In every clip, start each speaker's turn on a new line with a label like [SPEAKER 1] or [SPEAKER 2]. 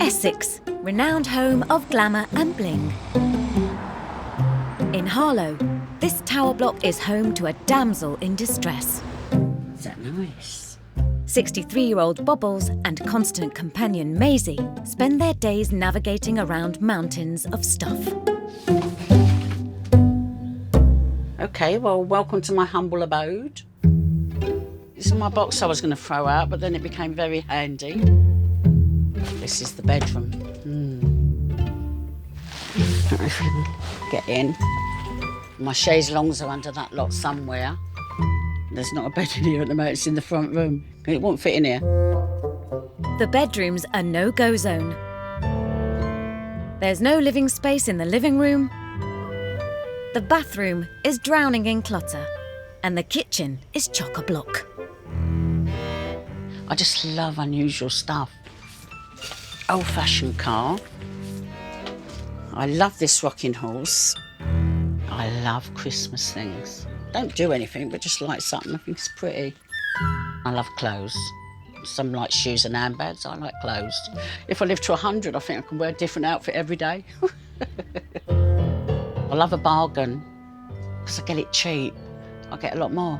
[SPEAKER 1] Essex, renowned home of glamour and bling. In Harlow, this tower block is home to a damsel in distress.
[SPEAKER 2] Is that nice?
[SPEAKER 1] 63-year-old Bubbles and constant companion Maisie spend their days navigating around mountains of stuff.
[SPEAKER 2] Okay, well, welcome to my humble abode. This is my box I was going to throw out, but then it became very handy. This is the bedroom. Don't know if you can get in. My chaise longues are under that lot somewhere. There's not a bed in here at the moment, it's in the front room. It won't fit in here.
[SPEAKER 1] The bedroom's a no-go zone. There's no living space in the living room. The bathroom is drowning in clutter. And the kitchen is chock-a-block.
[SPEAKER 2] I just love unusual stuff. Old-fashioned car. I love this rocking horse. I love Christmas things. Don't do anything, but just like something I think it's pretty. I love clothes. Some like shoes and handbags, I like clothes. If I live to 100, I think I can wear a different outfit every day. I love a bargain, because I get it cheap. I get a lot more.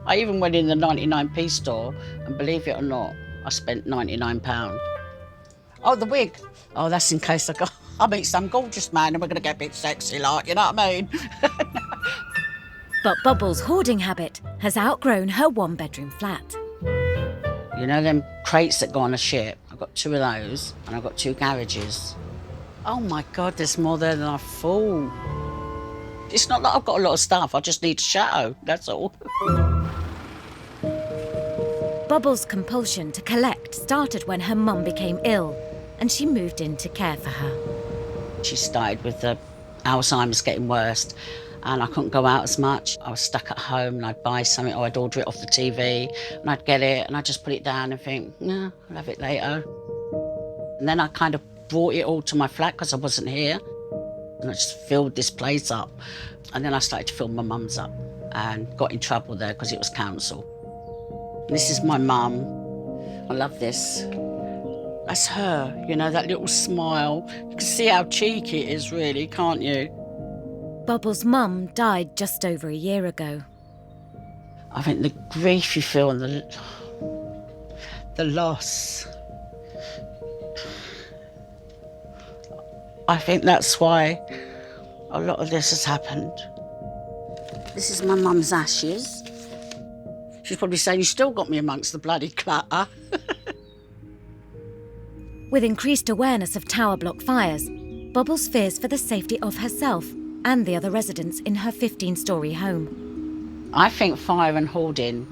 [SPEAKER 2] I even went in the 99p store, and believe it or not, I spent £99. Oh, the wig. Oh, that's in case I meet some gorgeous man and we're going to get a bit sexy, like, you know what I mean?
[SPEAKER 1] But Bubbles' hoarding habit has outgrown her one-bedroom flat.
[SPEAKER 2] You know them crates that go on a ship? I've got 2 of those, and I've got 2 garages. Oh my God, there's more there than I thought. It's not that I've got a lot of stuff, I just need a chateau, that's all.
[SPEAKER 1] Bubbles' compulsion to collect started when her mum became ill and she moved in to care for her.
[SPEAKER 2] She started with the Alzheimer's getting worse and I couldn't go out as much. I was stuck at home and I'd buy something or I'd order it off the TV and I'd get it and I'd just put it down and think, nah, I'll have it later. And then I kind of brought it all to my flat because I wasn't here. And I just filled this place up. And then I started to fill my mum's up and got in trouble there because it was council. This is my mum. I love this. That's her, you know, that little smile. You can see how cheeky it is, really, can't you?
[SPEAKER 1] Bubbles' mum died just over a year ago.
[SPEAKER 2] I think the grief you feel and the loss. I think that's why a lot of this has happened. This is my mum's ashes. She's probably saying, you still got me amongst the bloody clutter.
[SPEAKER 1] With increased awareness of tower block fires, Bubbles fears for the safety of herself and the other residents in her 15-storey home.
[SPEAKER 2] I think fire and hoarding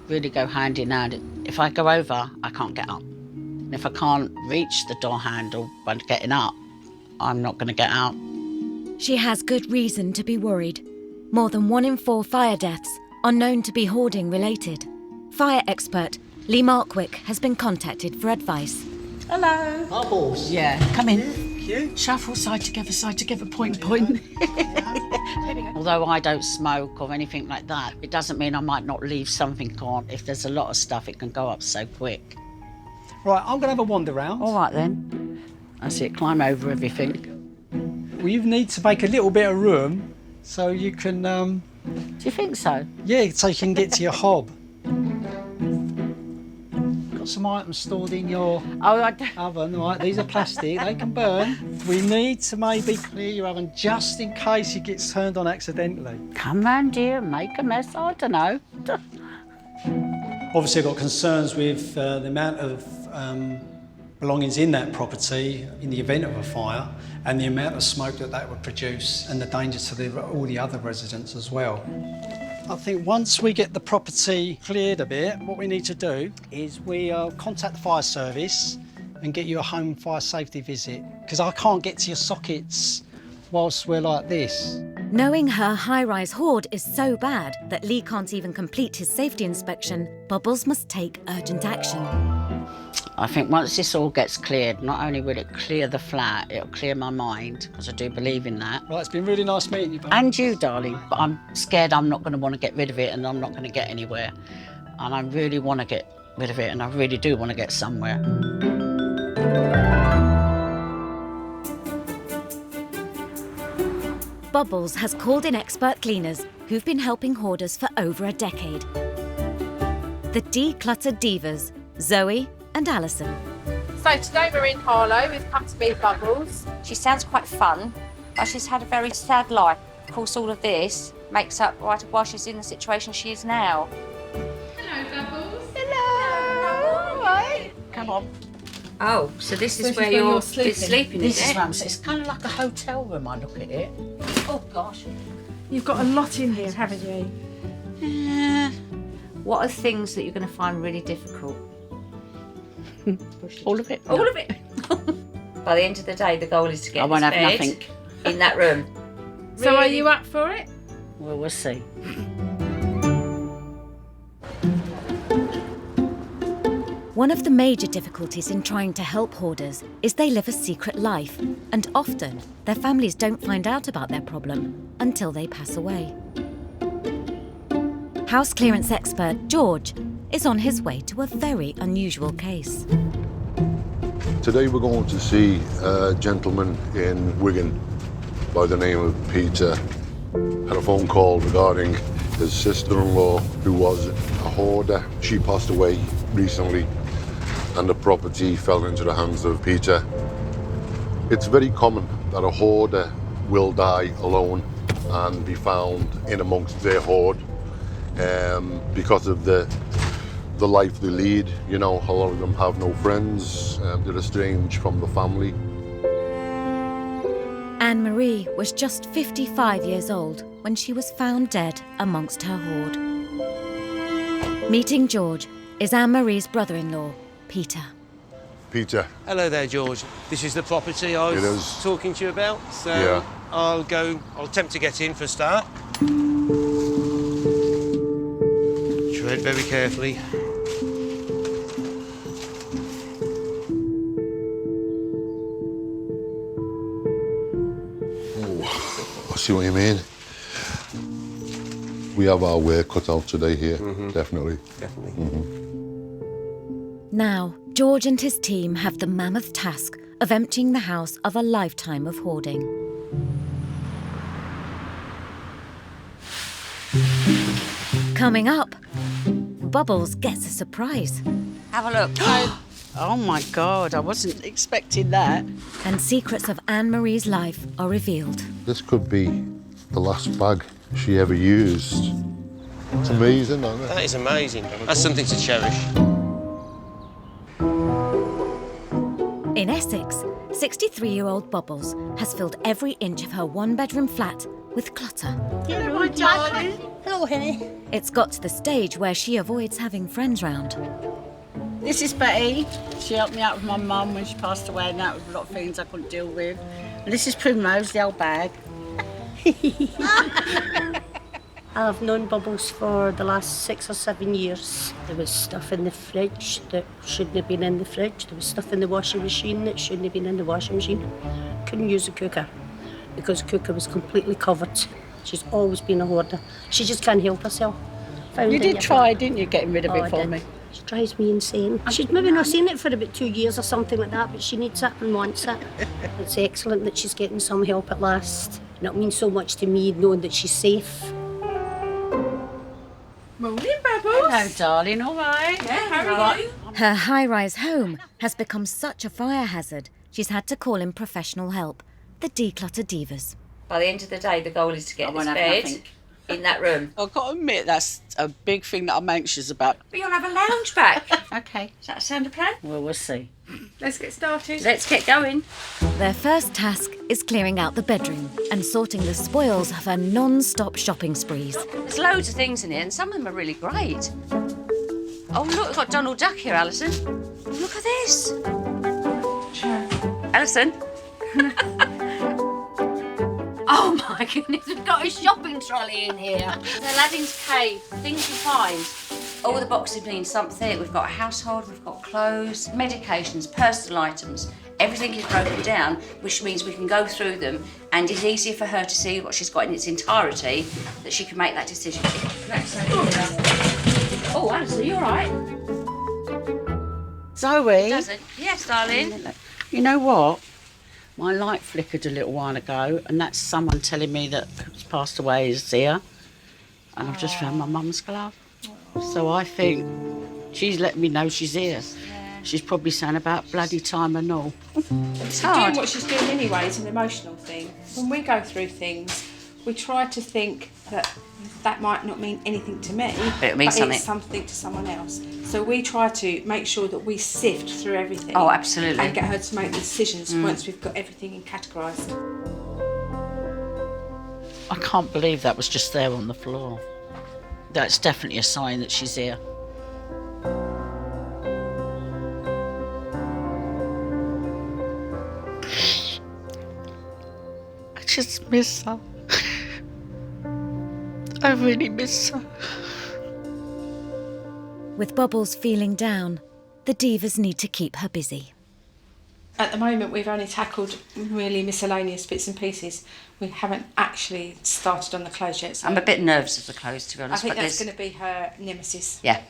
[SPEAKER 2] really go hand in hand. If I go over, I can't get up. And if I can't reach the door handle by getting up, I'm not going to get out.
[SPEAKER 1] She has good reason to be worried. More than 1 in 4 fire deaths are known to be hoarding related. Fire expert Lee Markwick has been contacted for advice.
[SPEAKER 2] Hello.
[SPEAKER 3] Bubbles.
[SPEAKER 2] Yeah, come in.
[SPEAKER 3] Thank you.
[SPEAKER 2] Shuffle side together, point. Although I don't smoke or anything like that, it doesn't mean I might not leave something on. If there's a lot of stuff, it can go up so quick.
[SPEAKER 3] Right, I'm going to have a wander round.
[SPEAKER 2] All right then. That's it, climb over everything.
[SPEAKER 3] Well, you need to make a little bit of room so you can,
[SPEAKER 2] Do you think so?
[SPEAKER 3] yeah, so you can get to your hob. Got some items stored in your oven, right? These are plastic, they can burn. We need to maybe clear your oven just in case it gets turned on accidentally.
[SPEAKER 2] Come round here and make a mess, I don't know.
[SPEAKER 3] Obviously, I've got concerns with the amount of belongings in that property in the event of a fire and the amount of smoke that would produce and the danger to all the other residents as well. I think once we get the property cleared a bit, what we need to do is we contact the fire service and get you a home fire safety visit because I can't get to your sockets whilst we're like this.
[SPEAKER 1] Knowing her high-rise hoard is so bad that Lee can't even complete his safety inspection, Bubbles must take urgent action.
[SPEAKER 2] I think once this all gets cleared, not only will it clear the flat, it'll clear my mind, because I do believe in that.
[SPEAKER 3] Right, it's been really nice meeting you, Bubbles.
[SPEAKER 2] And you, darling. But I'm scared I'm not going to want to get rid of it and I'm not going to get anywhere. And I really want to get rid of it and I really do want to get somewhere.
[SPEAKER 1] Bubbles has called in expert cleaners who've been helping hoarders for over a decade. The decluttered divas, Zoe and Alison.
[SPEAKER 4] So today we're in Harlow with Butterbeer Bubbles.
[SPEAKER 5] She sounds quite fun, but she's had a very sad life. Of course, all of this makes up why she's in the situation she is now.
[SPEAKER 4] Hello, Bubbles.
[SPEAKER 5] Hello. All right.
[SPEAKER 2] Come on.
[SPEAKER 5] Oh, so this is where you're sleeping,
[SPEAKER 2] This
[SPEAKER 5] is
[SPEAKER 2] is
[SPEAKER 5] it?
[SPEAKER 2] where I'm sitting. It's kind of like a hotel room, I look at it. Oh, gosh.
[SPEAKER 4] You've got a lot in here, haven't you?
[SPEAKER 2] Yeah.
[SPEAKER 5] What are things that you're going to find really difficult?
[SPEAKER 2] All of it.
[SPEAKER 5] All of it. By the end of the day, the goal is to get
[SPEAKER 2] I won't
[SPEAKER 5] this
[SPEAKER 2] have
[SPEAKER 5] bed
[SPEAKER 2] nothing.
[SPEAKER 5] in that room.
[SPEAKER 4] So are you up for it?
[SPEAKER 2] Well, we'll see.
[SPEAKER 1] One of the major difficulties in trying to help hoarders is they live a secret life, and often their families don't find out about their problem until they pass away. House clearance expert George is on his way to a very unusual case.
[SPEAKER 6] Today we're going to see a gentleman in Wigan by the name of Peter. Had a phone call regarding his sister-in-law who was a hoarder. She passed away recently and the property fell into the hands of Peter. It's very common that a hoarder will die alone and be found in amongst their hoard because of the life they lead. You know, a lot of them have no friends, they're estranged from the family.
[SPEAKER 1] Anne-Marie was just 55 years old when she was found dead amongst her hoard. Meeting George is Anne-Marie's brother-in-law, Peter.
[SPEAKER 6] Peter.
[SPEAKER 7] Hello there, George. This is the property I was talking to you about. So
[SPEAKER 6] yeah.
[SPEAKER 7] I'll attempt to get in for a start. Tread very carefully.
[SPEAKER 6] Oh, I see what you mean. We have our work cut out today here, definitely.
[SPEAKER 7] Definitely.
[SPEAKER 1] Now, George and his team have the mammoth task of emptying the house of a lifetime of hoarding. Coming up, Bubbles gets a surprise.
[SPEAKER 5] Have a look.
[SPEAKER 2] Oh, my God. I wasn't expecting that.
[SPEAKER 1] And secrets of Anne-Marie's life are revealed.
[SPEAKER 6] This could be the last bag she ever used. It's amazing, isn't it?
[SPEAKER 7] That is amazing. That's something to cherish.
[SPEAKER 1] In Essex, 63-year-old Bubbles has filled every inch of her one-bedroom flat with clutter.
[SPEAKER 2] Hello, my darling.
[SPEAKER 8] Hello, honey.
[SPEAKER 1] It's got to the stage where she avoids having friends round.
[SPEAKER 2] This is Betty. She helped me out with my mum when she passed away and that was a lot of things I couldn't deal with. And this is Primrose, the old bag.
[SPEAKER 8] I've known Bubbles for the last 6 or 7 years. There was stuff in the fridge that shouldn't have been in the fridge. There was stuff in the washing machine that shouldn't have been in the washing machine. Couldn't use the cooker because the cooker was completely covered. She's always been a hoarder. She just can't help herself.
[SPEAKER 2] You did try, didn't you, getting rid of it for me?
[SPEAKER 8] She drives me insane. She's maybe not seen it for about 2 years or something like that, but she needs it and wants it. It's excellent that she's getting some help at last. And it means so much to me knowing that she's safe.
[SPEAKER 4] Morning, Bubbles.
[SPEAKER 2] Hello, darling. All right?
[SPEAKER 4] Yeah, how are you?
[SPEAKER 1] Her high-rise home has become such a fire hazard, she's had to call in professional help, the declutter divas.
[SPEAKER 5] By the end of the day, the goal is to get
[SPEAKER 2] I
[SPEAKER 5] this
[SPEAKER 2] won't have
[SPEAKER 5] bed
[SPEAKER 2] nothing.
[SPEAKER 5] in that room.
[SPEAKER 2] I've got to admit, that's a big thing that I'm anxious about.
[SPEAKER 5] But you'll have a lounge back.
[SPEAKER 2] Okay.
[SPEAKER 5] Does that sound a plan?
[SPEAKER 2] Well, we'll see.
[SPEAKER 4] Let's get started.
[SPEAKER 5] Let's get going.
[SPEAKER 1] Their first task is clearing out the bedroom and sorting the spoils of her non-stop shopping sprees.
[SPEAKER 5] There's loads of things in here, and some of them are really great. Oh, look, we've got Donald Duck here, Alison. Look at this. Alison. Oh, my goodness, we've got a shopping trolley in here. Aladdin's cave, things you find. All the boxes mean something. We've got a household, we've got clothes, medications, personal items. Everything is broken down, which means we can go through them, and it's easier for her to see what she's got in its entirety, that she can make that decision. Oh, Alison, you all right?
[SPEAKER 2] Zoe.
[SPEAKER 5] Does it? Yes, darling.
[SPEAKER 2] You know what? My light flickered a little while ago, and that's someone telling me that who's passed away is here. And I've just found my mum's glove. So I think she's letting me know she's here.
[SPEAKER 5] Yeah.
[SPEAKER 2] She's probably saying about bloody time and all.
[SPEAKER 5] It's
[SPEAKER 4] Doing
[SPEAKER 5] hard.
[SPEAKER 4] what she's doing anyway is an emotional thing. When we go through things, we try to think that might not mean anything to me,
[SPEAKER 5] But it means something.
[SPEAKER 4] it's something to someone else. So we try to make sure that we sift through everything.
[SPEAKER 5] Oh, absolutely.
[SPEAKER 4] And get her to make the decisions once we've got everything categorised.
[SPEAKER 2] I can't believe that was just there on the floor. That's definitely a sign that she's here. I just miss her. I really miss her.
[SPEAKER 1] With Bubbles feeling down, the divas need to keep her busy.
[SPEAKER 4] At the moment, we've only tackled really miscellaneous bits and pieces. We haven't actually started on the clothes yet. So
[SPEAKER 5] I'm a bit nervous of the clothes, to be
[SPEAKER 4] I
[SPEAKER 5] honest.
[SPEAKER 4] think
[SPEAKER 5] but
[SPEAKER 4] that's
[SPEAKER 5] there's-
[SPEAKER 4] going to be her nemesis.
[SPEAKER 5] Yeah.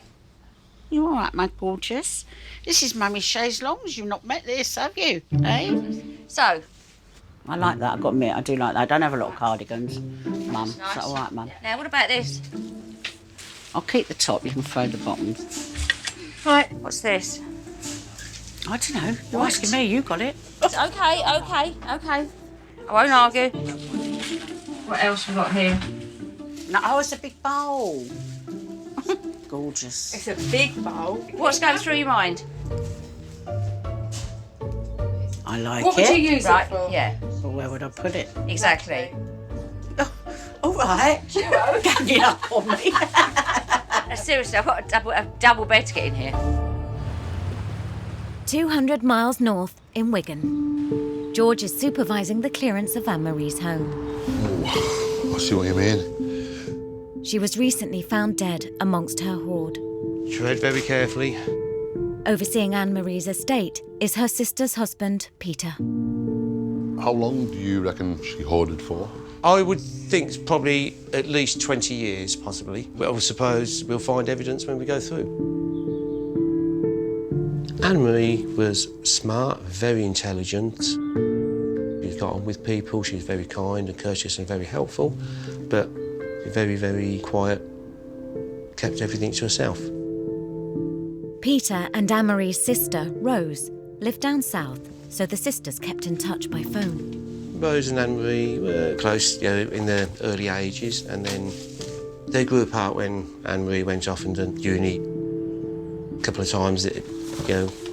[SPEAKER 2] You all right, my gorgeous? This is Mummy chaise longs. You've not met this, have you? Eh?
[SPEAKER 5] So,
[SPEAKER 2] I like that, I've got to admit, I do like that. I don't have a lot of cardigans, Mum. Is
[SPEAKER 5] nice.
[SPEAKER 2] that all right, Mum?
[SPEAKER 5] now what about this?
[SPEAKER 2] I'll keep the top, you can throw the bottoms.
[SPEAKER 5] Right. What's this?
[SPEAKER 2] I don't know. You're asking me, you got it.
[SPEAKER 5] It's okay. I won't argue. What else we got here?
[SPEAKER 2] No, oh, it's a big bowl. Gorgeous.
[SPEAKER 4] It's a big bowl.
[SPEAKER 5] What's going through your mind?
[SPEAKER 2] I like
[SPEAKER 4] What
[SPEAKER 2] it.
[SPEAKER 4] would you use
[SPEAKER 5] Right,
[SPEAKER 4] it for?
[SPEAKER 5] yeah,
[SPEAKER 2] Well, where would I put it?
[SPEAKER 5] exactly.
[SPEAKER 2] All right. Ganging up on me.
[SPEAKER 5] Seriously, I've got a double bed to get in here.
[SPEAKER 1] 200 miles north in Wigan. George is supervising the clearance of Anne-Marie's home.
[SPEAKER 6] Oh, I see what you mean.
[SPEAKER 1] She was recently found dead amongst her hoard.
[SPEAKER 7] Tread very carefully.
[SPEAKER 1] Overseeing Anne-Marie's estate is her sister's husband, Peter.
[SPEAKER 6] How long do you reckon she hoarded for?
[SPEAKER 7] I would think it's probably at least 20 years, possibly. But I suppose we'll find evidence when we go through. Anne-Marie was smart, very intelligent. She got on with people. She was very kind and courteous and very helpful, but very, very quiet, kept everything to herself.
[SPEAKER 1] Peter and Anne-Marie's sister, Rose, lived down south, so the sisters kept in touch by phone.
[SPEAKER 7] Rose and Anne-Marie were close, in their early ages, and then they grew apart when Anne-Marie went off and done uni. A couple of times, a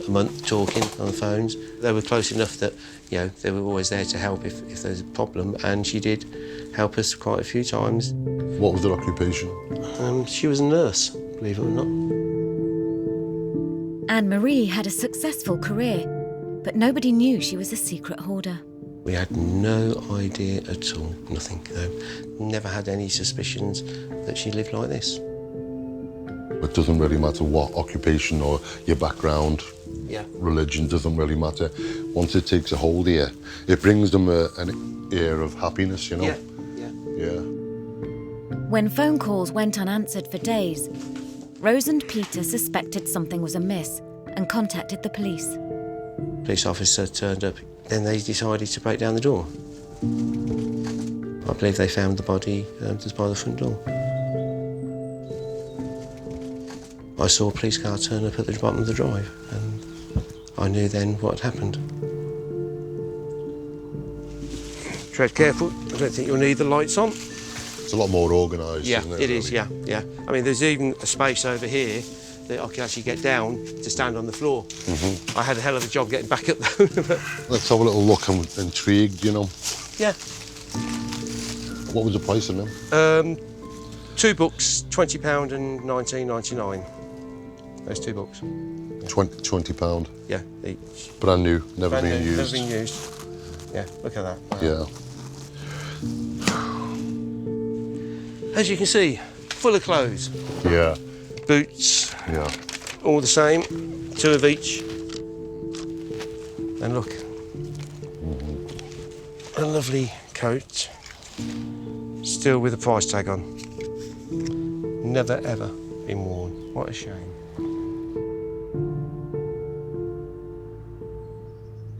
[SPEAKER 7] month talking on the phones. They were close enough that, they were always there to help if there was a problem, and she did help us quite a few times.
[SPEAKER 6] What was their occupation?
[SPEAKER 7] She was a nurse, believe it or not.
[SPEAKER 1] Anne-Marie had a successful career, but nobody knew she was a secret hoarder.
[SPEAKER 7] We had no idea at all, nothing. Never had any suspicions that she lived like this.
[SPEAKER 6] It doesn't really matter what occupation or your background, religion, doesn't really matter. Once it takes a hold of you, it brings them an air of happiness, Yeah.
[SPEAKER 1] When phone calls went unanswered for days, Rose and Peter suspected something was amiss and contacted the police.
[SPEAKER 7] Police officer turned up. Then they decided to break down the door. I believe they found the body just by the front door. I saw a police car turn up at the bottom of the drive, and I knew then what had happened. Tread careful. I don't think you'll need the lights on.
[SPEAKER 6] It's a lot more organised, isn't it?
[SPEAKER 7] It is, yeah. I mean, there's even a space over here that I can actually get down to stand on the floor. I had a hell of a job getting back up though.
[SPEAKER 6] Let's have a little look. I'm intrigued,
[SPEAKER 7] Yeah.
[SPEAKER 6] What was the price of them?
[SPEAKER 7] 2 books, £20 and £19.99. Those 2 books.
[SPEAKER 6] £20.
[SPEAKER 7] Yeah, each.
[SPEAKER 6] Brand new, never
[SPEAKER 7] Brand
[SPEAKER 6] been
[SPEAKER 7] new,
[SPEAKER 6] used.
[SPEAKER 7] Never been used. Yeah, look at that. Wow.
[SPEAKER 6] Yeah.
[SPEAKER 7] As you can see, full of clothes.
[SPEAKER 6] Yeah.
[SPEAKER 7] Boots,
[SPEAKER 6] Yeah.
[SPEAKER 7] all the same, 2 of each. And look, a lovely coat, still with a price tag on. Never ever been worn. What a shame.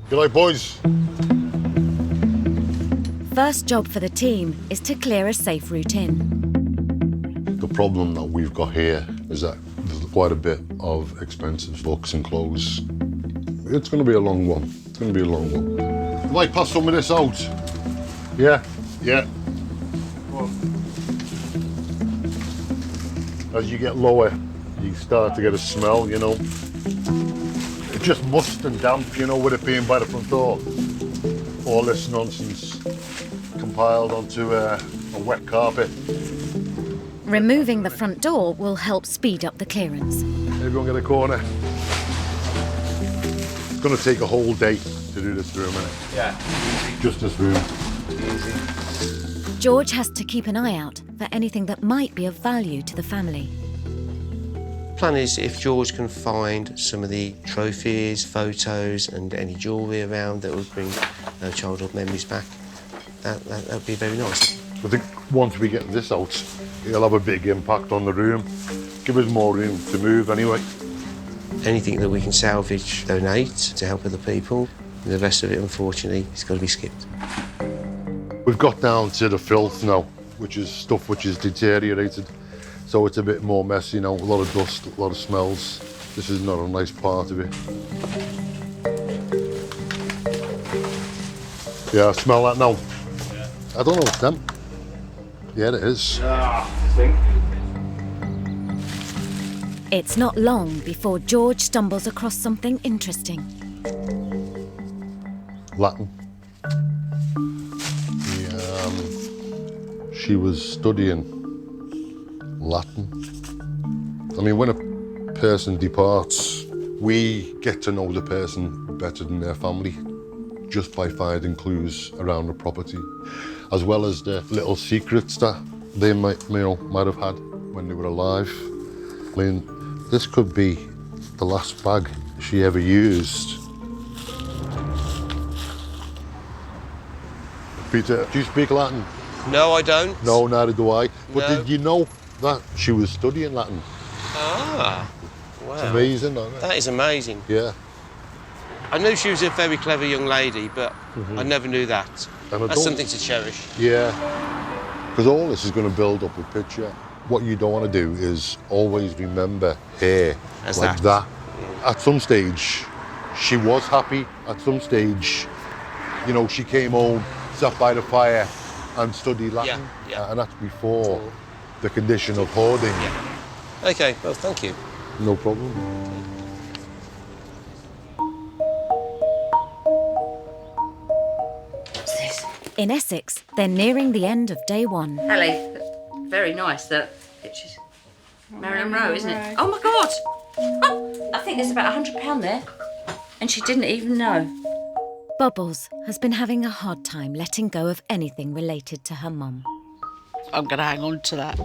[SPEAKER 6] Good night, boys.
[SPEAKER 1] first job for the team is to clear a safe route in.
[SPEAKER 6] The problem that we've got here is that there's quite a bit of expensive books and clothes. It's going to be a long one. It's going to be a long one. You might pass some of this out. Yeah, yeah. As you get lower, you start to get a smell, you know. It's just must and damp, you know, with it being by the front door. All this nonsense compiled onto a wet carpet.
[SPEAKER 1] Removing the front door will help speed up the clearance.
[SPEAKER 6] Everyone get a corner. It's going to take a whole day to do this room, innit? Yeah. Just this room.
[SPEAKER 1] George has to keep an eye out for anything that might be of value to the family.
[SPEAKER 7] Plan is if George can find some of the trophies, photos and any jewellery around that would bring childhood memories back, that would be very nice.
[SPEAKER 6] I think once we get this out, it'll have a big impact on the room. Give us more room to move anyway.
[SPEAKER 7] Anything that we can salvage, donate to help other people. The rest of it, unfortunately, has got to be skipped.
[SPEAKER 6] We've got down to the filth now, which is stuff which is deteriorated. So it's a bit more messy now, a lot of dust, a lot of smells. This is not a nice part of it. Yeah, I smell that now. Yeah. I don't know, it's them. Yeah, it is.
[SPEAKER 1] It's not long before George stumbles across something interesting.
[SPEAKER 6] Latin. She was studying Latin. I mean, when a person departs, we get to know the person better than their family just by finding clues around the property, as well as the little secrets that they might have had when they were alive. I mean, this could be the last bag she ever used. Peter, do you speak Latin?
[SPEAKER 7] No, I don't.
[SPEAKER 6] No, neither do I. But
[SPEAKER 7] No.
[SPEAKER 6] did you know that she was studying Latin?
[SPEAKER 7] Ah, wow.
[SPEAKER 6] It's amazing, isn't it?
[SPEAKER 7] That is amazing.
[SPEAKER 6] Yeah.
[SPEAKER 7] I knew she was a very clever young lady, but I never knew that.
[SPEAKER 6] And I
[SPEAKER 7] That's
[SPEAKER 6] don't-
[SPEAKER 7] something to cherish.
[SPEAKER 6] Yeah. Because all this is going to build up a picture. What you don't want to do is always remember her
[SPEAKER 7] As
[SPEAKER 6] like
[SPEAKER 7] that.
[SPEAKER 6] At some stage, she was happy. At some stage, you know, she came home, sat by the fire and studied Latin.
[SPEAKER 7] Yeah.
[SPEAKER 6] And that's before the condition of hoarding.
[SPEAKER 7] Yeah. Okay, well, thank you.
[SPEAKER 6] No problem.
[SPEAKER 1] In Essex, they're nearing the end of day one.
[SPEAKER 5] Ellie, very nice, that picture's Marilyn Monroe, isn't it? Oh my God! Oh, I think there's about £100 there. And she didn't even know.
[SPEAKER 1] Bubbles has been having a hard time letting go of anything related to her mum.
[SPEAKER 2] I'm going to hang on to that,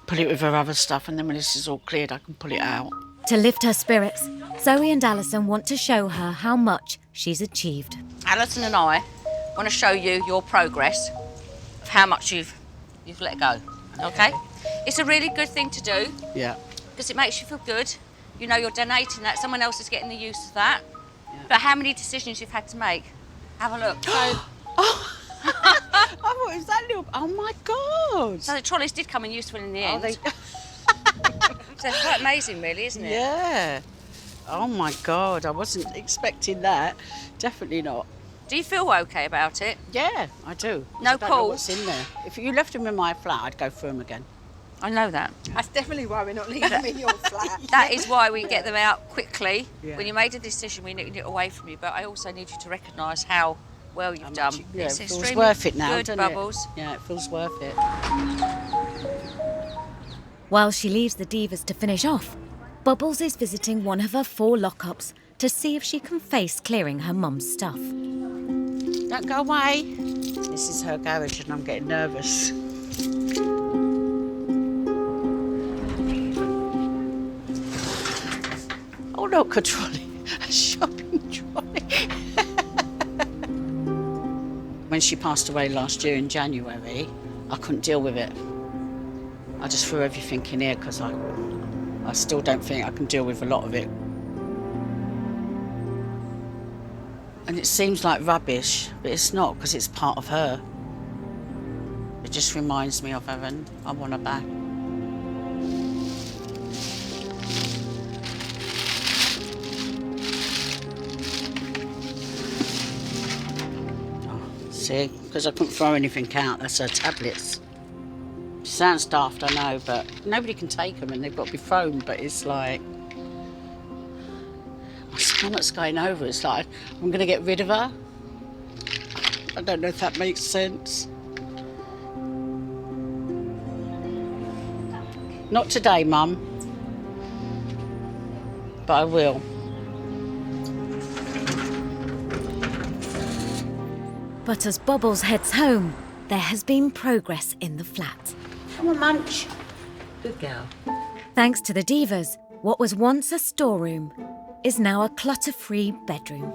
[SPEAKER 2] put it with her other stuff, and then when this is all cleared, I can pull it out.
[SPEAKER 1] To lift her spirits, Zoe and Alison want to show her how much she's achieved.
[SPEAKER 5] Alison and I want to show you your progress of how much you've let go, okay? It's a really good thing to do
[SPEAKER 2] Yeah.
[SPEAKER 5] because it makes you feel good. You know you're donating that, someone else is getting the use of that. But how many decisions you've had to make? Have a look.
[SPEAKER 2] I thought it was that little... Oh, my God.
[SPEAKER 5] So the trolleys did come in useful in the end.
[SPEAKER 2] They...
[SPEAKER 5] So it's quite amazing, really, isn't it?
[SPEAKER 2] Yeah. Oh, my God. I wasn't expecting that. Definitely not.
[SPEAKER 5] Do you feel okay about it?
[SPEAKER 2] Yeah, I do.
[SPEAKER 5] No
[SPEAKER 2] I don't know
[SPEAKER 5] calls?
[SPEAKER 2] what's in there. If you left them in my flat, I'd go through them again.
[SPEAKER 5] I know that.
[SPEAKER 9] That's definitely why we're not leaving them in your flat.
[SPEAKER 5] That is why we get them out quickly.
[SPEAKER 2] Yeah.
[SPEAKER 5] When you made a decision, we need it away from you. But I also need you to recognise how well you've done.
[SPEAKER 2] Yeah,
[SPEAKER 5] It's
[SPEAKER 2] it feels
[SPEAKER 5] extremely
[SPEAKER 2] worth it now,
[SPEAKER 5] good,
[SPEAKER 2] doesn't
[SPEAKER 5] Bubbles.
[SPEAKER 2] it? Yeah, it feels worth it.
[SPEAKER 1] While she leaves the divas to finish off, Bubbles is visiting one of her 4 lockups to see if she can face clearing her mum's stuff.
[SPEAKER 2] Don't go away. This is her garage and I'm getting nervous. Oh, look, a trolley. A shopping trolley. When she passed away last year in January, I couldn't deal with it. I just threw everything in here because I still don't think I can deal with a lot of it. And it seems like rubbish, but it's not because it's part of her. It just reminds me of her and I want her back. See, because I couldn't throw anything out, that's her tablets. Sounds daft, I know, but nobody can take them and they've got to be thrown, but it's like, my stomach's going over, it's like, I'm going to get rid of her. I don't know if that makes sense. Not today, Mum, but I will.
[SPEAKER 1] But as Bubbles heads home, there has been progress in the flat.
[SPEAKER 5] Come on, Munch. Good girl.
[SPEAKER 1] Thanks to the Divas, what was once a storeroom is now a clutter-free bedroom.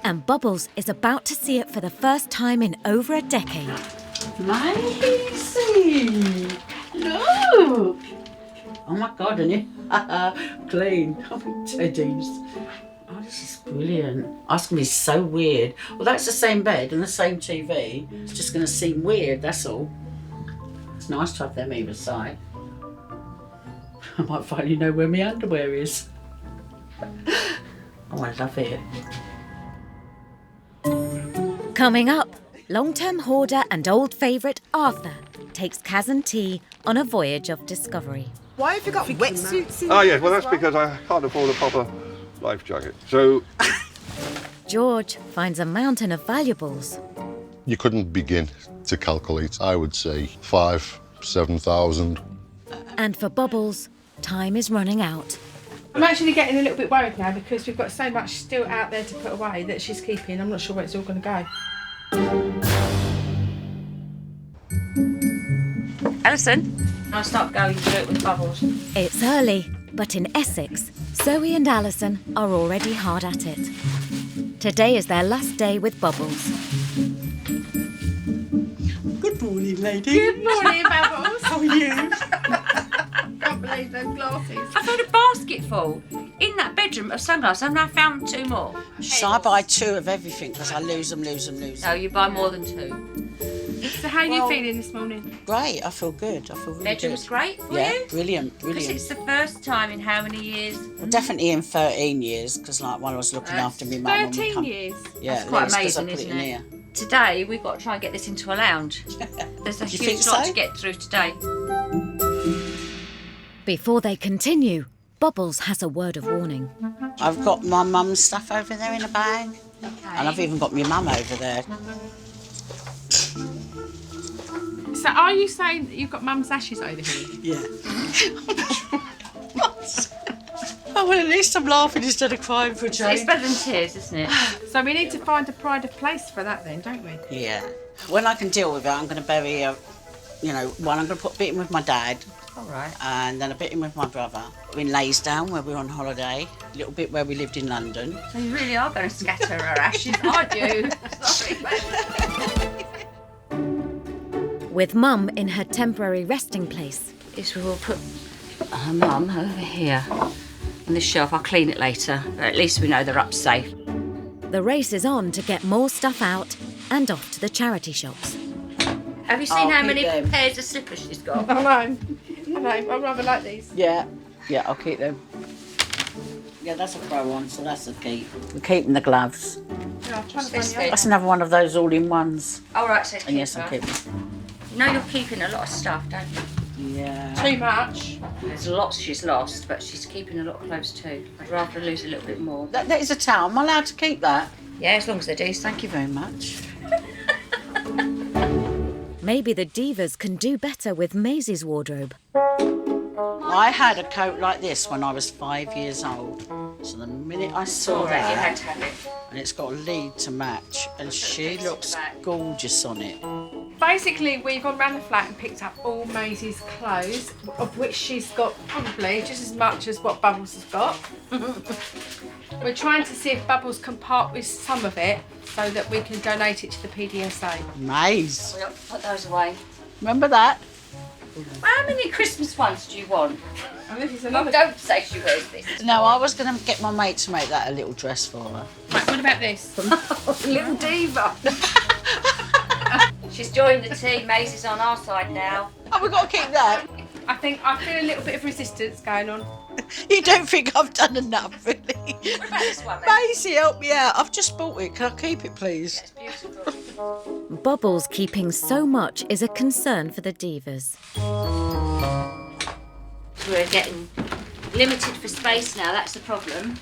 [SPEAKER 1] And Bubbles is about to see it for the first time in over a decade.
[SPEAKER 2] Maisie! Look! Oh my God, isn't it? Clean. Oh, teddies. Oh, this is brilliant. Oh, it's going to be so weird. Well, that's the same bed and the same TV. It's just going to seem weird, that's all. It's nice to have them either side. I might finally know where my underwear is. Oh, I love it.
[SPEAKER 1] Coming up, long-term hoarder and old favourite Arthur takes Kaz and T on a voyage of discovery.
[SPEAKER 9] Why have you got wetsuits in?
[SPEAKER 10] Oh, yes, well, that's because I can't afford a proper life jacket. So
[SPEAKER 1] George finds a mountain of valuables.
[SPEAKER 6] You couldn't begin to calculate, I would say, 5,000-7,000.
[SPEAKER 1] And for Bubbles, time is running out.
[SPEAKER 4] I'm actually getting a little bit worried now because we've got so much still out there to put away that she's keeping. I'm not sure where it's all going to go.
[SPEAKER 5] Alison, I'll start going through it with Bubbles.
[SPEAKER 1] It's early, but in Essex, Zoe and Alison are already hard at it. Today is their last day with Bubbles.
[SPEAKER 2] Good morning, lady.
[SPEAKER 4] Good morning, Bubbles.
[SPEAKER 2] How are you?
[SPEAKER 4] Can't believe those glasses.
[SPEAKER 5] I found a basket full in that bedroom of sunglasses and I found 2 more.
[SPEAKER 2] So I buy 2 of everything because I lose them.
[SPEAKER 5] No, you buy more than 2.
[SPEAKER 4] So how are you feeling this morning?
[SPEAKER 2] Great, I feel good. I feel really
[SPEAKER 5] Bedroom
[SPEAKER 2] good.
[SPEAKER 5] was great for
[SPEAKER 2] Yeah,
[SPEAKER 5] you?
[SPEAKER 2] brilliant,
[SPEAKER 5] Because
[SPEAKER 2] brilliant.
[SPEAKER 5] it's the first time in how many years?
[SPEAKER 2] Well, definitely in 13 years, because like when I was looking after me mum.
[SPEAKER 4] 13 years?
[SPEAKER 2] Yeah,
[SPEAKER 5] That's quite
[SPEAKER 2] at least, 'cause I
[SPEAKER 5] amazing,
[SPEAKER 2] put
[SPEAKER 5] isn't
[SPEAKER 2] in
[SPEAKER 5] it?
[SPEAKER 2] here.
[SPEAKER 5] Today, we've got to try and get this into a lounge. There's a
[SPEAKER 2] You
[SPEAKER 5] huge
[SPEAKER 2] think
[SPEAKER 5] lot
[SPEAKER 2] so?
[SPEAKER 5] to get through today.
[SPEAKER 1] Before they continue, Bubbles has a word of warning.
[SPEAKER 2] I've got my mum's stuff over there in a bag, and I've even got my mum over there.
[SPEAKER 4] So are you saying that you've got mum's ashes over here?
[SPEAKER 2] Yeah. Oh, well, at least I'm laughing instead of crying for a
[SPEAKER 5] It's
[SPEAKER 2] change.
[SPEAKER 5] better than tears, isn't it?
[SPEAKER 4] So we need to find a pride of place for that then, don't we?
[SPEAKER 2] Yeah. When I can deal with it, I'm going to bury a, one, I'm going to put a bit in with my dad,
[SPEAKER 5] All right.
[SPEAKER 2] and then a bit in with my brother. In Laysdown, where we were on holiday, a little bit where we lived in London.
[SPEAKER 5] So you really are going to scatter her ashes, aren't you? Sorry, mate.
[SPEAKER 1] With Mum in her temporary resting place,
[SPEAKER 5] Is we will put her mum over here on this shelf. I'll clean it later, but at least we know they're up safe.
[SPEAKER 1] the race is on to get more stuff out and off to the charity shops.
[SPEAKER 5] Have you seen
[SPEAKER 2] I'll
[SPEAKER 5] how
[SPEAKER 2] keep
[SPEAKER 5] many
[SPEAKER 2] them.
[SPEAKER 5] pairs of slippers she's got?
[SPEAKER 4] I know, I rather like these.
[SPEAKER 2] Yeah, I'll keep them. Yeah, that's a pro one, so that's a keep. We're keeping the gloves.
[SPEAKER 4] Yeah, I'm trying to
[SPEAKER 5] This
[SPEAKER 4] find the
[SPEAKER 2] That's another one of those all-in-ones.
[SPEAKER 5] All right, so
[SPEAKER 2] And yes, I'll keep them.
[SPEAKER 5] You know you're keeping a lot of stuff, don't you?
[SPEAKER 2] Yeah.
[SPEAKER 4] Too much.
[SPEAKER 5] There's lots she's lost, but she's keeping a lot of clothes too. I'd rather lose a little bit more.
[SPEAKER 2] That is a towel. Am I allowed to keep that?
[SPEAKER 5] Yeah, as long as they're decent.
[SPEAKER 2] Thank you very much.
[SPEAKER 1] Maybe the Divas can do better with Maisie's wardrobe.
[SPEAKER 2] I had a coat like this when I was 5 years old. So the minute I saw
[SPEAKER 5] All right, you had
[SPEAKER 2] that,
[SPEAKER 5] to have it.
[SPEAKER 2] and it's got a lead to match, and she looks gorgeous on it.
[SPEAKER 4] Basically, we've gone round the flat and picked up all Maisie's clothes, of which she's got probably just as much as what Bubbles has got. We're trying to see if Bubbles can part with some of it so that we can donate it to the PDSA.
[SPEAKER 2] Nice.
[SPEAKER 5] We'll put those away.
[SPEAKER 2] Remember that?
[SPEAKER 5] How many Christmas ones do you want?
[SPEAKER 4] And this is
[SPEAKER 5] Oh,
[SPEAKER 4] another.
[SPEAKER 5] don't say she wears this.
[SPEAKER 2] No, I was going to get my mate to make that a little dress for her.
[SPEAKER 4] Right, what about this?
[SPEAKER 5] Little diva. She's joined the team. Maisie's on our side now.
[SPEAKER 9] Oh, we've got to keep that.
[SPEAKER 4] I feel a little bit of resistance going on.
[SPEAKER 9] You don't think I've done enough, really?
[SPEAKER 5] What about this one then?
[SPEAKER 9] Maisie, help me out. I've just bought it. Can I keep it, please?
[SPEAKER 5] It's beautiful.
[SPEAKER 1] Bubbles keeping so much is a concern for the divas.
[SPEAKER 5] We're getting limited for space now, that's the problem.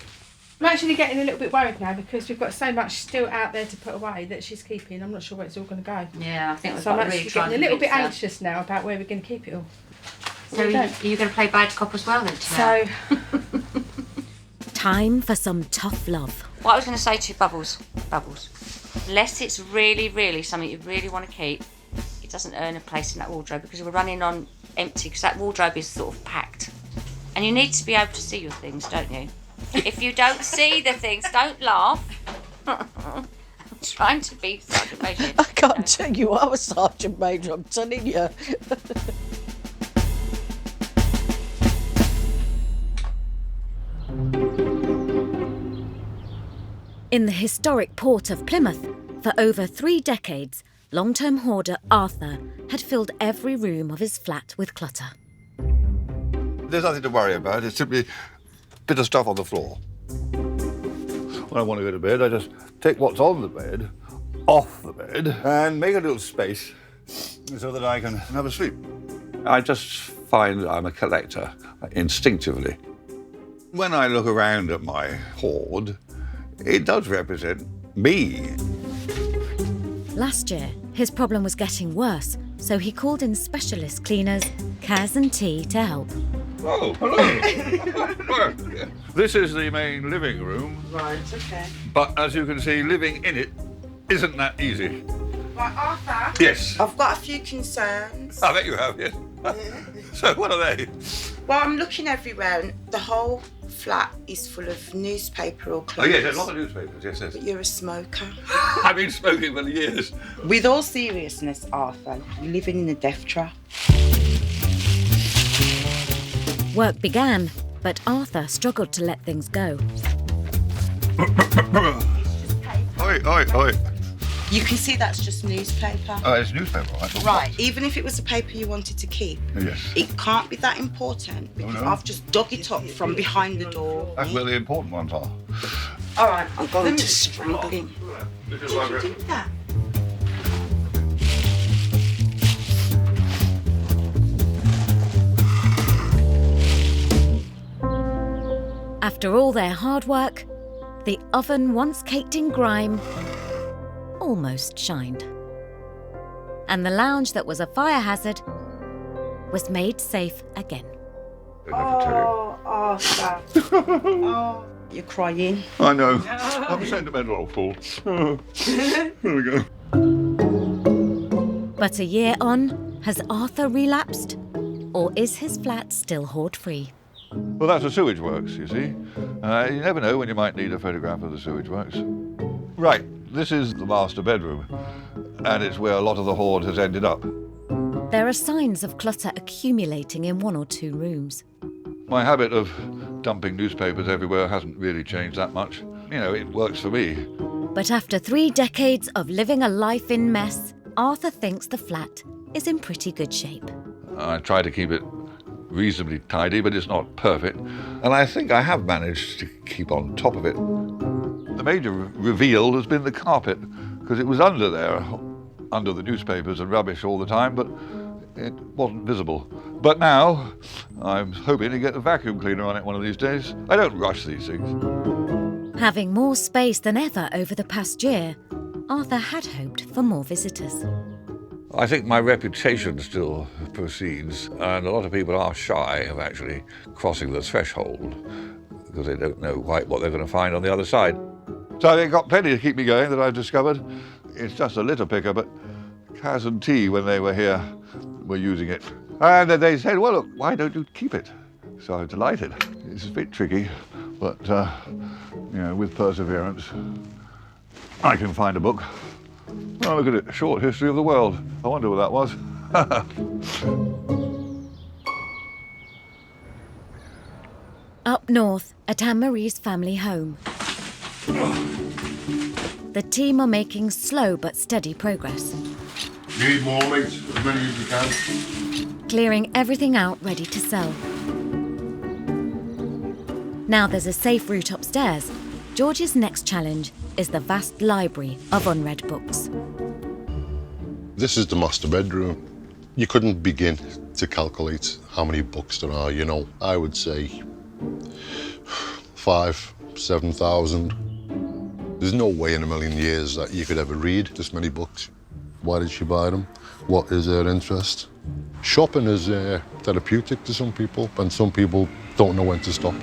[SPEAKER 4] I'm actually getting a little bit worried now because we've got so much still out there to put away that she's keeping. I'm not sure where it's all going to go.
[SPEAKER 5] Yeah, I think we've
[SPEAKER 4] So I'm
[SPEAKER 5] got to
[SPEAKER 4] actually
[SPEAKER 5] really try
[SPEAKER 4] getting
[SPEAKER 5] and
[SPEAKER 4] a little bit
[SPEAKER 5] convince her.
[SPEAKER 4] anxious now about where we're going to keep it all.
[SPEAKER 5] So are you going to play bad cop as well then
[SPEAKER 4] So,
[SPEAKER 1] Time for some tough love.
[SPEAKER 5] what I was going to say to you, Bubbles, unless it's really, really something you really want to keep, it doesn't earn a place in that wardrobe because we're running on empty because that wardrobe is sort of packed. And you need to be able to see your things, don't you? If you don't see the things, don't laugh. I'm trying to be Sergeant Major.
[SPEAKER 9] I can't tell you I was Sergeant Major, I'm telling you.
[SPEAKER 1] In the historic port of Plymouth, for over 3 decades, long-term hoarder Arthur had filled every room of his flat with clutter.
[SPEAKER 10] There's nothing to worry about. It's simply a bit of stuff on the floor. When I want to go to bed, I just take what's on the bed off the bed and make a little space so that I can have a sleep. I just find I'm a collector instinctively. When I look around at my hoard, it does represent me.
[SPEAKER 1] Last year, his problem was getting worse, so he called in specialist cleaners, Kaz and T, to help.
[SPEAKER 10] Oh, hello. This is the main living room.
[SPEAKER 9] Right, okay.
[SPEAKER 10] But as you can see, living in it isn't that easy.
[SPEAKER 9] Right, Arthur?
[SPEAKER 10] Yes.
[SPEAKER 9] I've got a few concerns.
[SPEAKER 10] I bet you have, yes. So what are they?
[SPEAKER 9] Well, I'm looking everywhere and the whole flat is full of newspaper or clothes.
[SPEAKER 10] Oh, yes, there's a lot of newspapers, yes, yes.
[SPEAKER 9] But you're a smoker.
[SPEAKER 10] I've been smoking for years.
[SPEAKER 9] With all seriousness, Arthur, you're living in a death trap.
[SPEAKER 1] Work began, but Arthur struggled to let things go.
[SPEAKER 10] Oi, oi, oi.
[SPEAKER 9] You can see that's just newspaper.
[SPEAKER 10] Oh, it's newspaper, right?
[SPEAKER 9] Right, even if it was a paper you wanted to keep,
[SPEAKER 10] Yes.
[SPEAKER 9] it can't be that important because
[SPEAKER 10] no.
[SPEAKER 9] I've just dug it up from behind the door.
[SPEAKER 10] That's where the important ones are.
[SPEAKER 9] All right, I'm going to strangle him.
[SPEAKER 10] This is like
[SPEAKER 9] Do that.
[SPEAKER 1] After all their hard work, the oven once caked in grime almost shined. And the lounge that was a fire hazard was made safe again.
[SPEAKER 9] Oh, Arthur. Oh, you're crying.
[SPEAKER 10] I know. I'm a sentimental old fool. There we go.
[SPEAKER 1] But a year on, has Arthur relapsed? Or is his flat still hoard-free?
[SPEAKER 10] Well, that's the sewage works, you see. You never know when you might need a photograph of the sewage works. Right, this is the master bedroom, and it's where a lot of the hoard has ended up.
[SPEAKER 1] There are signs of clutter accumulating in 1 or 2 rooms.
[SPEAKER 10] My habit of dumping newspapers everywhere hasn't really changed that much. You know, it works for me.
[SPEAKER 1] But after 3 decades of living a life in mess, Arthur thinks the flat is in pretty good shape.
[SPEAKER 10] I try to keep it reasonably tidy, but it's not perfect. And I think I have managed to keep on top of it. The major reveal has been the carpet, because it was under there, under the newspapers and rubbish all the time, but it wasn't visible. But now, I'm hoping to get a vacuum cleaner on it one of these days. I don't rush these things.
[SPEAKER 1] Having more space than ever over the past year, Arthur had hoped for more visitors.
[SPEAKER 10] I think my reputation still proceeds, and a lot of people are shy of actually crossing the threshold because they don't know quite what they're going to find on the other side. So they've got plenty to keep me going that I've discovered. It's just a litter picker, but Kaz and T, when they were here, were using it. And they said, well, look, why don't you keep it? So I'm delighted. It's a bit tricky, but, you know, with perseverance, I can find a book. Oh, look at it, Short History of the World. I wonder what that was.
[SPEAKER 1] Up north at Anne-Marie's family home. The team are making slow but steady progress.
[SPEAKER 6] You need more, mate. As many as you can.
[SPEAKER 1] Clearing everything out ready to sell. Now there's a safe route upstairs. George's next challenge is the vast library of unread books.
[SPEAKER 6] This is the master bedroom. You couldn't begin to calculate how many books there are, you know. I would say 7,000. There's no way in a million years that you could ever read this many books. Why did she buy them? What is her interest? Shopping is therapeutic to some people, and some people don't know when to stop.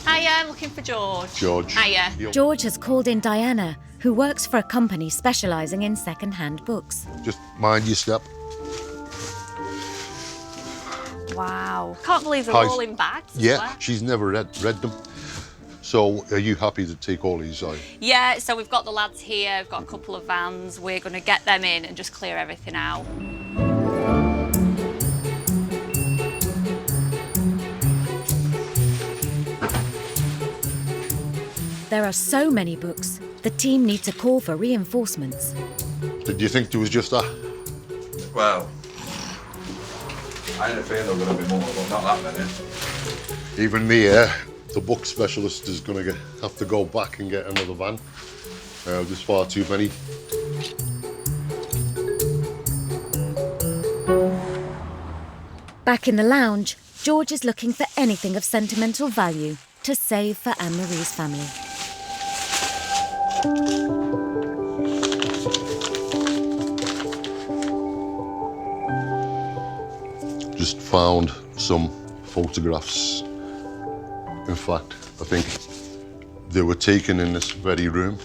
[SPEAKER 11] Hiya, looking for George.
[SPEAKER 6] George.
[SPEAKER 11] Hiya.
[SPEAKER 1] George has called in Diana, who works for a company specialising in second-hand books.
[SPEAKER 6] Just mind your step.
[SPEAKER 11] Wow. Can't believe they're all in bags. as
[SPEAKER 6] Yeah,
[SPEAKER 11] well.
[SPEAKER 6] she's never read them. So are you happy to take all these out?
[SPEAKER 11] Yeah, so we've got the lads here, we've got a couple of vans. We're going to get them in and just clear everything out.
[SPEAKER 1] There are so many books, the team need to call for reinforcements.
[SPEAKER 6] Did you think there was just that?
[SPEAKER 10] Well, I had a feeling there would be more, but not that many.
[SPEAKER 6] Even the book specialist is going to have to go back and get another van. There's far too many.
[SPEAKER 1] Back in the lounge, George is looking for anything of sentimental value to save for Anne-Marie's family.
[SPEAKER 6] Just found some photographs. In fact, I think they were taken in this very room,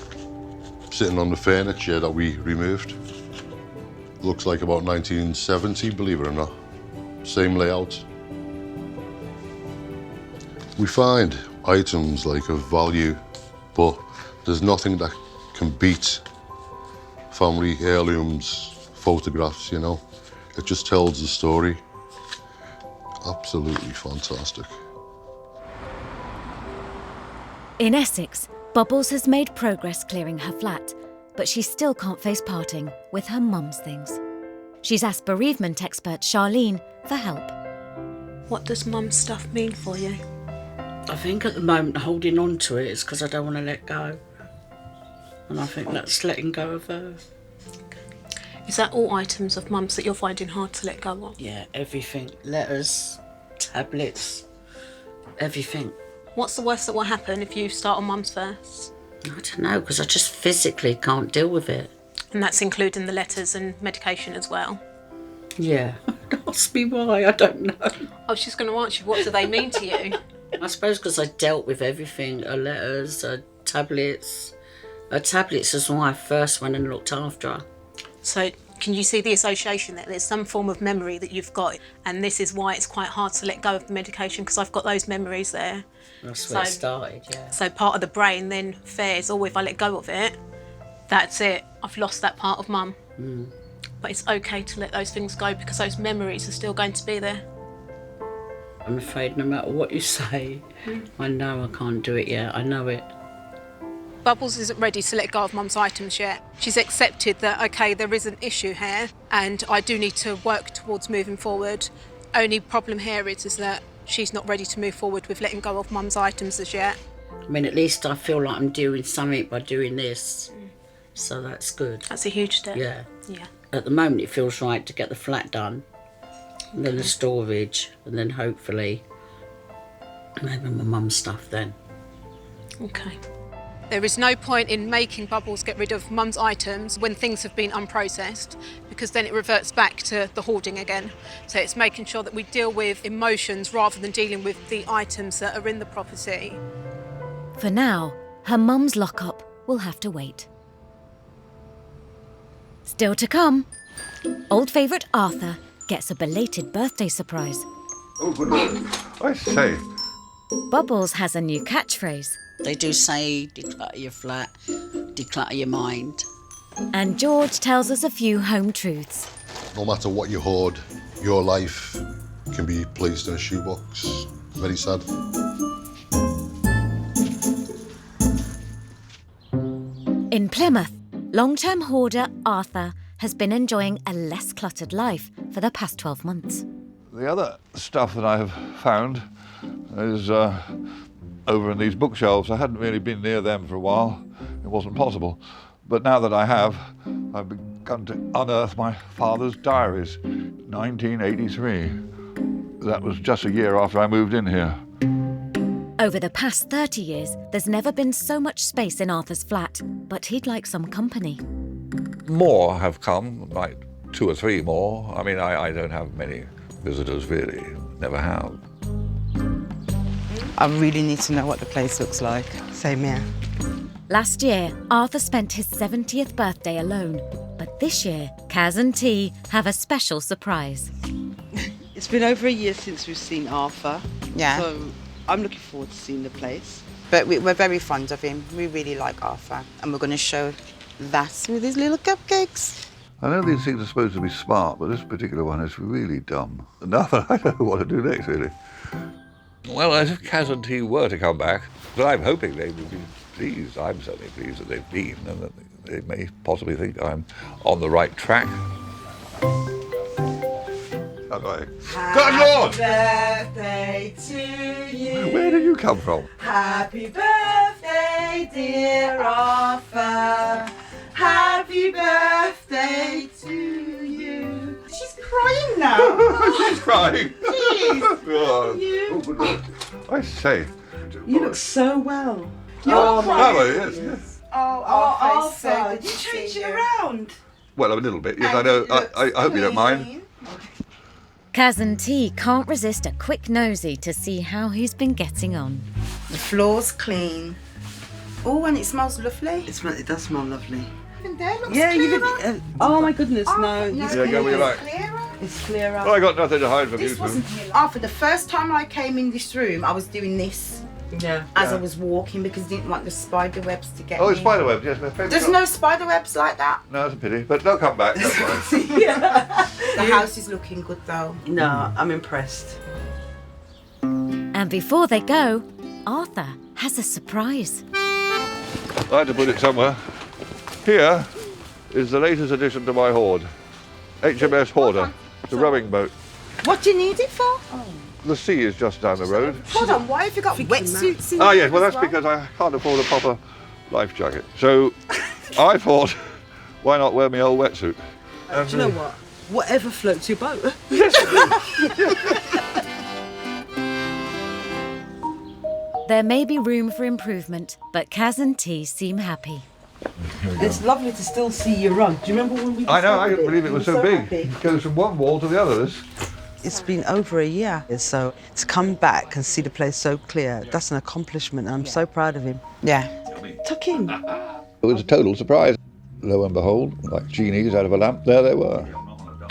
[SPEAKER 6] sitting on the furniture that we removed. Looks like about 1970, believe it or not. Same layout. We find items like of value, but there's nothing that can beat family heirlooms, photographs, you know. It just tells the story. Absolutely fantastic.
[SPEAKER 1] In Essex, Bubbles has made progress clearing her flat, but she still can't face parting with her mum's things. She's asked bereavement expert Charlene for help.
[SPEAKER 8] What does mum's stuff mean for you?
[SPEAKER 2] I think at the moment holding on to it is because I don't want to let go. And I think that's letting go of her.
[SPEAKER 8] Is that all items of mum's that you're finding hard to let go of?
[SPEAKER 2] Yeah, everything. Letters, tablets, everything.
[SPEAKER 8] What's the worst that will happen if you start on mum's first?
[SPEAKER 2] I don't know, because I just physically can't deal with it.
[SPEAKER 8] And that's including the letters and medication as well?
[SPEAKER 2] Yeah. Ask me why, I don't know.
[SPEAKER 8] I was just going to ask you, what do they mean to you?
[SPEAKER 2] I suppose because I dealt with everything, her letters, her tablets. Her tablets is why I first went and looked after her.
[SPEAKER 8] So can you see the association there? There's some form of memory that you've got, and this is why it's quite hard to let go of the medication, because I've got those memories there.
[SPEAKER 2] That's where it started, yeah.
[SPEAKER 8] So part of the brain then fares, oh, if I let go of it, that's it. I've lost that part of mum.
[SPEAKER 2] Mm.
[SPEAKER 8] But it's okay to let those things go because those memories are still going to be there.
[SPEAKER 2] I'm afraid no matter what you say, I know I can't do it yet. I know it.
[SPEAKER 8] Bubbles isn't ready to let go of mum's items yet. She's accepted that, okay, there is an issue here and I do need to work towards moving forward. Only problem here is that she's not ready to move forward with letting go of mum's items as yet.
[SPEAKER 2] I mean, at least I feel like I'm doing something by doing this. So that's good.
[SPEAKER 8] That's a huge step.
[SPEAKER 2] Yeah.
[SPEAKER 8] Yeah.
[SPEAKER 2] At the moment, it feels right to get the flat done, and then the storage, and then hopefully maybe my mum's stuff then.
[SPEAKER 8] Okay. There is no point in making Bubbles get rid of mum's items when things have been unprocessed, because then it reverts back to the hoarding again. So it's making sure that we deal with emotions rather than dealing with the items that are in the property.
[SPEAKER 1] For now, her mum's lockup will have to wait. Still to come, old favourite Arthur gets a belated birthday surprise.
[SPEAKER 10] Oh, good morning. I say.
[SPEAKER 1] Bubbles has a new catchphrase.
[SPEAKER 2] They do say declutter your flat, declutter your mind.
[SPEAKER 1] And George tells us a few home truths.
[SPEAKER 6] No matter what you hoard, your life can be placed in a shoebox. Very sad.
[SPEAKER 1] In Plymouth, long-term hoarder Arthur has been enjoying a less cluttered life for the past 12 months.
[SPEAKER 10] The other stuff that I have found is over in these bookshelves. I hadn't really been near them for a while. It wasn't possible. But now that I have, I've begun to unearth my father's diaries, 1983. That was just a year after I moved in here.
[SPEAKER 1] Over the past 30 years, there's never been so much space in Arthur's flat, but he'd like some company.
[SPEAKER 10] More have come, like 2 or 3 more. I mean, I don't have many visitors, really. Never have.
[SPEAKER 9] I really need to know what the place looks like. Same here.
[SPEAKER 1] Last year, Arthur spent his 70th birthday alone. But this year, Kaz and T have a special surprise.
[SPEAKER 12] It's been over a year since we've seen Arthur.
[SPEAKER 9] Yeah.
[SPEAKER 12] So I'm looking forward to seeing the place.
[SPEAKER 9] But we're very fond of him. We really like Arthur. And we're going to show that with his little cupcakes.
[SPEAKER 10] I know these things are supposed to be smart, but this particular one is really dumb. Now that I don't know what to do next, really. Well, as if Kaz and T were to come back, but I'm hoping they will be pleased. I'm certainly pleased that they've been, and that they may possibly think I'm on the right track. How do I? Good Lord!
[SPEAKER 9] Birthday to you.
[SPEAKER 10] Where did you come from?
[SPEAKER 9] Happy birthday, dear Arthur. Happy birthday to you. She's crying now.
[SPEAKER 10] She's crying.
[SPEAKER 9] Jeez.
[SPEAKER 10] Oh, good Lord. I say.
[SPEAKER 12] You look so well.
[SPEAKER 9] You're crying.
[SPEAKER 10] Oh, yes.
[SPEAKER 9] Oh,
[SPEAKER 12] Arthur,
[SPEAKER 9] so
[SPEAKER 12] did you change it around?
[SPEAKER 10] Well, a little bit. Yes, I know. I hope you don't mind.
[SPEAKER 1] Kaz and T can't resist a quick nosy to see how he's been getting on.
[SPEAKER 9] The floor's clean. Oh, and it smells lovely.
[SPEAKER 12] It does smell lovely.
[SPEAKER 9] Even there looks
[SPEAKER 12] Yeah,
[SPEAKER 9] clearer.
[SPEAKER 12] oh my goodness, no.
[SPEAKER 9] No,
[SPEAKER 10] Yeah, go where you like.
[SPEAKER 9] clearer.
[SPEAKER 12] It's clearer.
[SPEAKER 10] Well, I got nothing to hide from you.
[SPEAKER 9] This wasn't Arthur, the first time I came in this room, I was doing this
[SPEAKER 12] Yeah.
[SPEAKER 9] as I was walking because I didn't want the spider webs to get
[SPEAKER 10] Oh,
[SPEAKER 9] me.
[SPEAKER 10] it's spiderwebs, yes, my favourite.
[SPEAKER 9] There's no spider webs like that.
[SPEAKER 10] No, it's a pity, but they'll come back. Don't worry.
[SPEAKER 9] The house is looking good though.
[SPEAKER 12] No, I'm impressed.
[SPEAKER 1] And before they go, Arthur has a surprise.
[SPEAKER 10] I had to put it somewhere. Here is the latest addition to my hoard. HMS Hoarder, the rowing boat.
[SPEAKER 9] What do you need it for?
[SPEAKER 10] The sea is just down the road.
[SPEAKER 9] Hold on, why have you got wetsuits in
[SPEAKER 10] Ah,
[SPEAKER 9] there
[SPEAKER 10] yes, well,
[SPEAKER 9] as
[SPEAKER 10] that's because I can't afford a proper life jacket. So I thought, why not wear my old wetsuit?
[SPEAKER 12] Do you know what? Whatever floats your boat.
[SPEAKER 1] There may be room for improvement, but Kaz and T seem happy.
[SPEAKER 12] It's lovely to still see you run. Do you remember when we
[SPEAKER 10] I know, I
[SPEAKER 12] discovered
[SPEAKER 10] couldn't believe it
[SPEAKER 12] You
[SPEAKER 10] was
[SPEAKER 12] were
[SPEAKER 10] so big.
[SPEAKER 12] happy.
[SPEAKER 10] It goes from one wall to the other. This.
[SPEAKER 13] It's been over a year, so to come back and see the place so clear, that's an accomplishment. I'm so proud of him.
[SPEAKER 9] Yeah.
[SPEAKER 12] Tuck in.
[SPEAKER 10] It was a total surprise. Lo and behold, like genies out of a lamp, there they were.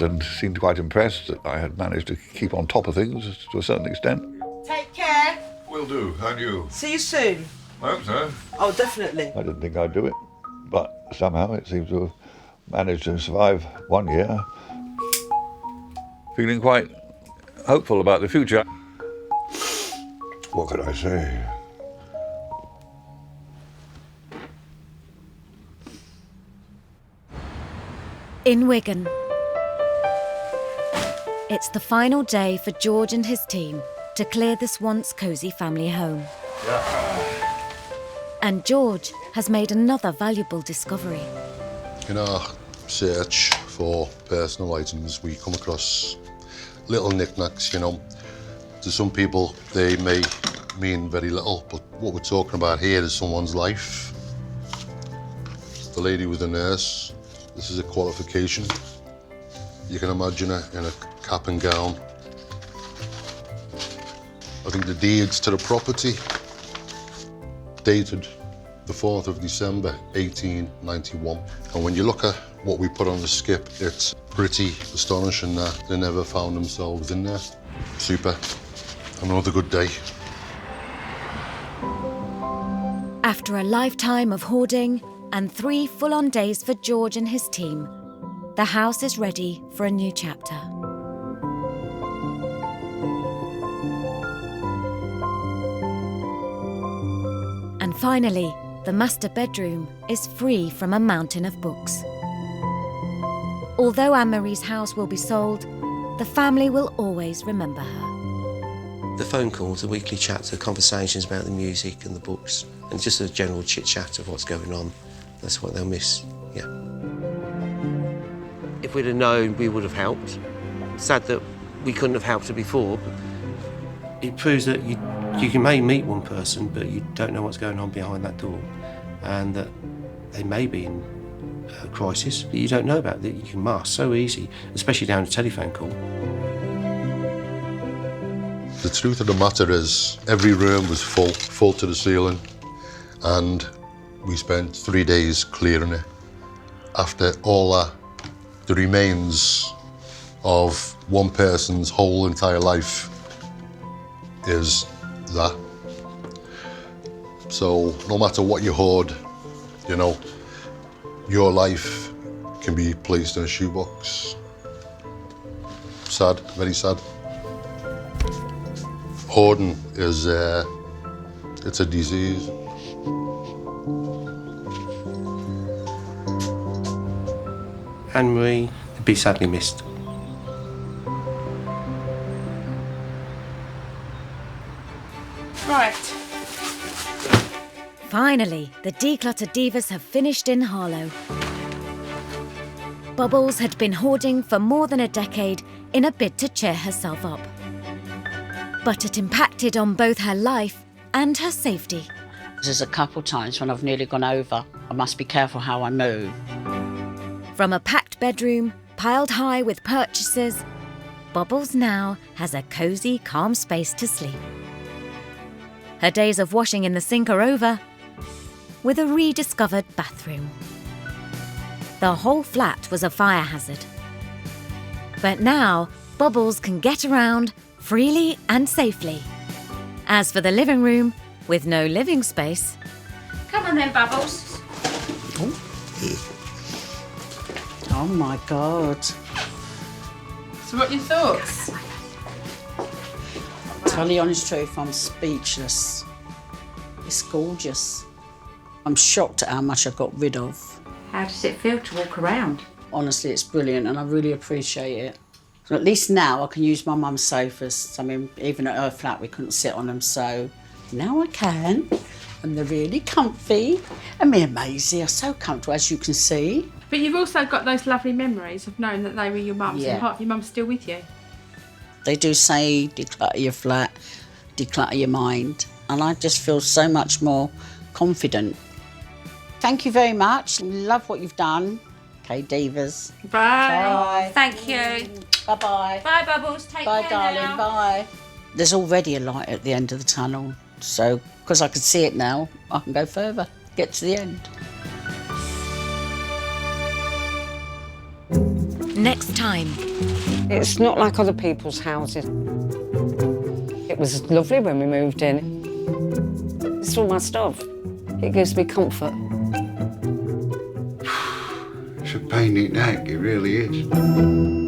[SPEAKER 10] And seemed quite impressed that I had managed to keep on top of things to a certain extent.
[SPEAKER 9] Take care.
[SPEAKER 10] Will do, and you.
[SPEAKER 12] See you soon.
[SPEAKER 10] I hope so.
[SPEAKER 12] Oh, definitely.
[SPEAKER 10] I didn't think I'd do it, but somehow it seems to have managed to survive 1 year. Feeling quite hopeful about the future. What could I say?
[SPEAKER 1] In Wigan, it's the final day for George and his team to clear this once cosy family home. And George has made another valuable discovery.
[SPEAKER 6] In our search for personal items, we come across little knickknacks, you know. To some people, they may mean very little, but what we're talking about here is someone's life. The lady with the nurse, this is a qualification. You can imagine her in a cap and gown. I think the deeds to the property dated the 4th of December, 1891. And when you look at what we put on the skip, it's pretty astonishing that they never found themselves in there. Super. Another good day.
[SPEAKER 1] After a lifetime of hoarding and 3 full-on days for George and his team, the house is ready for a new chapter. And finally, the master bedroom is free from a mountain of books. Although Anne-Marie's house will be sold, the family will always remember her.
[SPEAKER 7] The phone calls, the weekly chats, the conversations about the music and the books, and just a general chit-chat of what's going on, that's what they'll miss, yeah. If we'd have known, we would have helped. Sad that we couldn't have helped her before. It proves that you may meet one person, but you don't know what's going on behind that door, and that they may be in a crisis that you don't know about, that you can mask so easy, especially down a telephone call.
[SPEAKER 6] The truth of the matter is, every room was full to the ceiling, and we spent 3 days clearing it. After all that, the remains of one person's whole entire life is that. So no matter what you hoard, you know, your life can be placed in a shoebox. Sad, very sad. Hoarding is it's a disease.
[SPEAKER 7] Anne-Marie would be sadly missed.
[SPEAKER 4] Right.
[SPEAKER 1] Finally, the decluttered divas have finished in Harlow. Bubbles had been hoarding for more than a decade in a bid to cheer herself up. But it impacted on both her life and her safety.
[SPEAKER 2] There's a couple times when I've nearly gone over. I must be careful how I move.
[SPEAKER 1] From a packed bedroom, piled high with purchases, Bubbles now has a cosy, calm space to sleep. Her days of washing in the sink are over, with a rediscovered bathroom. The whole flat was a fire hazard. But now, Bubbles can get around freely and safely. As for the living room, with no living space...
[SPEAKER 5] Come on then, Bubbles.
[SPEAKER 2] Oh my God.
[SPEAKER 4] So what are your thoughts?
[SPEAKER 2] Tell the honest truth, I'm speechless. It's gorgeous. I'm shocked at how much I got rid of.
[SPEAKER 5] How does it feel to walk around?
[SPEAKER 2] Honestly, it's brilliant and I really appreciate it. So at least now I can use my mum's sofas. I mean, even at her flat we couldn't sit on them, so now I can. And they're really comfy. And me and Maisie are so comfortable, as you can see.
[SPEAKER 4] But you've also got those lovely memories of knowing that they were your mum's,
[SPEAKER 2] Yeah.
[SPEAKER 4] and part of your mum's still with you.
[SPEAKER 2] They do say declutter your flat, declutter your mind. And I just feel so much more confident. Thank you very much. Love what you've done. Okay, divas.
[SPEAKER 4] Bye.
[SPEAKER 2] Bye.
[SPEAKER 5] Thank you.
[SPEAKER 2] Bye-bye.
[SPEAKER 5] Bye, Bubbles. Take
[SPEAKER 2] Bye,
[SPEAKER 5] care
[SPEAKER 2] darling.
[SPEAKER 5] now.
[SPEAKER 2] Bye. There's already a light at the end of the tunnel. So, because I can see it now, I can go further, get to the end.
[SPEAKER 1] Next time.
[SPEAKER 14] It's not like other people's houses. It was lovely when we moved in. It's all my stuff. It gives me comfort.
[SPEAKER 6] It's a pain in the neck, it really is.